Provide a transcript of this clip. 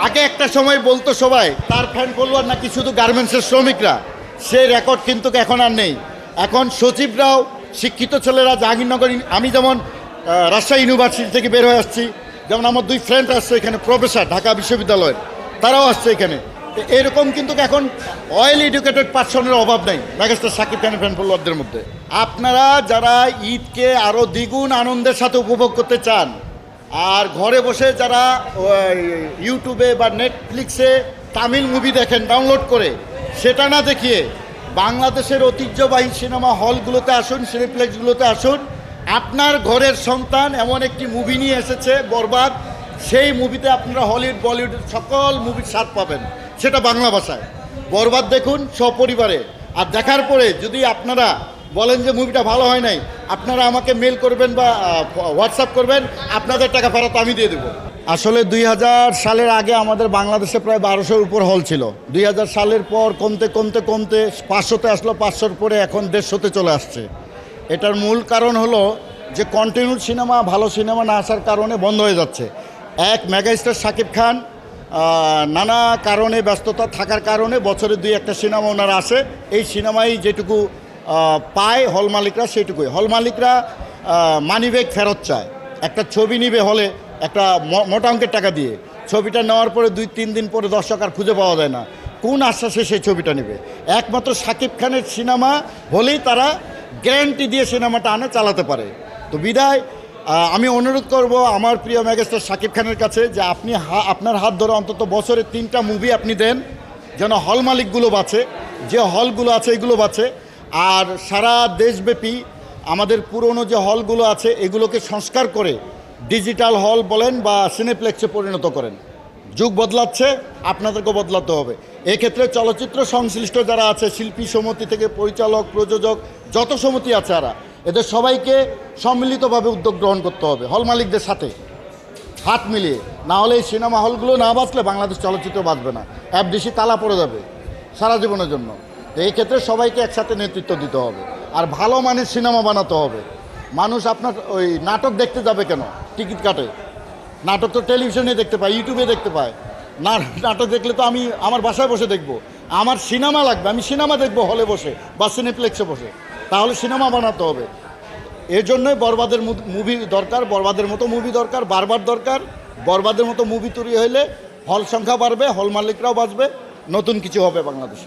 আগে একটা সময় বলতো সবাই তার ফ্যান ফলোয়ার নাকি শুধু গার্মেন্টসের শ্রমিকরা, সেই রেকর্ড কিন্তু এখন আর নেই। এখন সচিবরাও শিক্ষিত ছেলেরা জাহাঙ্গীরনগর, আমি যেমন রাজশাহী ইউনিভার্সিটি থেকে বের হয়ে আসছি, যেমন আমার দুই ফ্রেন্ড আসছে এখানে প্রফেসর ঢাকা বিশ্ববিদ্যালয়ের, তারাও আসছে এখানে। তো এরকম কিন্তু এখন অয়েল এডুকেটেড পার্সনের অভাব নেই মেগাস্টার শাকিব খানের ফ্যান ফলোয়ারদের মধ্যে। আপনারা যারা ঈদকে আরও দ্বিগুণ আনন্দের সাথে উপভোগ করতে চান, আর ঘরে বসে যারা ইউটিউবে বা নেটফ্লিক্সে তামিল মুভি দেখেন ডাউনলোড করে, সেটা না দেখিয়ে বাংলাদেশের ঐতিহ্যবাহী সিনেমা হলগুলোতে আসুন, সিনেপ্লেক্সগুলোতে আসুন। আপনার ঘরের সন্তান এমন একটি মুভি নিয়ে এসেছে বরবাদ, সেই মুভিতে আপনারা হলিউড বলিউডের সকল মুভির স্বাদ পাবেন, সেটা বাংলা ভাষায়। বরবাদ দেখুন সপরিবারে, আর দেখার পরে যদি আপনারা বলেন যে মুভিটা ভালো হয় নাই, আপনারা আমাকে মেল করবেন বা হোয়াটসঅ্যাপ করবেন, আপনাদের টাকা ফেরত আমি দিয়ে দেবো। আসলে 2000 সালের আগে আমাদের বাংলাদেশে প্রায় 1200-র উপর হল ছিল। 2000 সালের পর কমতে কমতে কমতে 500-তে আসলো, 500-র পরে এখন 150-তে চলে আসছে। এটার মূল কারণ হলো যে কন্টিনিউ সিনেমা, ভালো সিনেমা না আসার কারণে বন্ধ হয়ে যাচ্ছে। এক মেগাস্টার শাকিব খান নানা কারণে ব্যস্ততা থাকার কারণে বছরে 2-1টা সিনেমা ওনার আসে, এই সিনেমায় যেটুকু পায় হল মালিকরা সেইটুকুই। হল মালিকরা মানিব্যাগ ফেরত চায়। একটা ছবি নিবে হলে একটা মোটা অঙ্কের টাকা দিয়ে, ছবিটা নেওয়ার পরে 2-3 দিন পরে দর্শক আর খুঁজে পাওয়া যায় না, কোন আশ্বাসে সেই ছবিটা নেবে। একমাত্র শাকিব খানের সিনেমা হলেই তারা গ্যারান্টি দিয়ে সিনেমাটা আনে, চালাতে পারে। তো বিদায় আমি অনুরোধ করব আমার প্রিয় মেগাস্টার শাকিব খানের কাছে যে আপনি আপনার হাত ধরে অন্তত বছরে 3টা মুভি আপনি দেন, যেন হল মালিকগুলো বাঁচে, যে হলগুলো আছে এগুলো বাঁচে। আর সারা দেশব্যাপী আমাদের পুরনো যে হলগুলো আছে এগুলোকে সংস্কার করে ডিজিটাল হল বলেন বা সিনেপ্লেক্সে পরিণত করেন। যুগ বদলাচ্ছে, আপনাদেরকেও বদলাতে হবে। এক্ষেত্রে চলচ্চিত্র সংশ্লিষ্ট যারা আছে, শিল্পী সমিতি থেকে পরিচালক, প্রযোজক, যত সমিতি আছে এদের সবাইকে সম্মিলিতভাবে উদ্যোগ গ্রহণ করতে হবে হল মালিকদের সাথে হাত মিলিয়ে। না হলে এই সিনেমা হলগুলো না বাঁচলে বাংলাদেশ চলচ্চিত্র বাঁচবে না, এফডিসি তালা পড়ে যাবে সারা জীবনের জন্য। এই ক্ষেত্রে সবাইকে একসাথে নেতৃত্ব দিতে হবে, আর ভালো মানের সিনেমা বানাতে হবে। মানুষ আপনার ওই নাটক দেখতে যাবে কেন? টিকিট কাটে। নাটক তো টেলিভিশনে দেখতে পায়, ইউটিউবে দেখতে পায় না। নাটক দেখলে তো আমি আমার বাসায় বসে দেখব। আমার সিনেমা লাগবে, আমি সিনেমা দেখবো হলে বসে বা সিনেপ্লেক্সে বসে। তাহলে সিনেমা বানাতে হবে। এর জন্যই বরবাদের মুভি দরকার, বরবাদের মতো মুভি দরকার, বারবার দরকার। বরবাদের মতো মুভি তৈরি হলে হল সংখ্যা বাড়বে, হল মালিকরাও বাঁচবে, নতুন কিছু হবে বাংলাদেশে।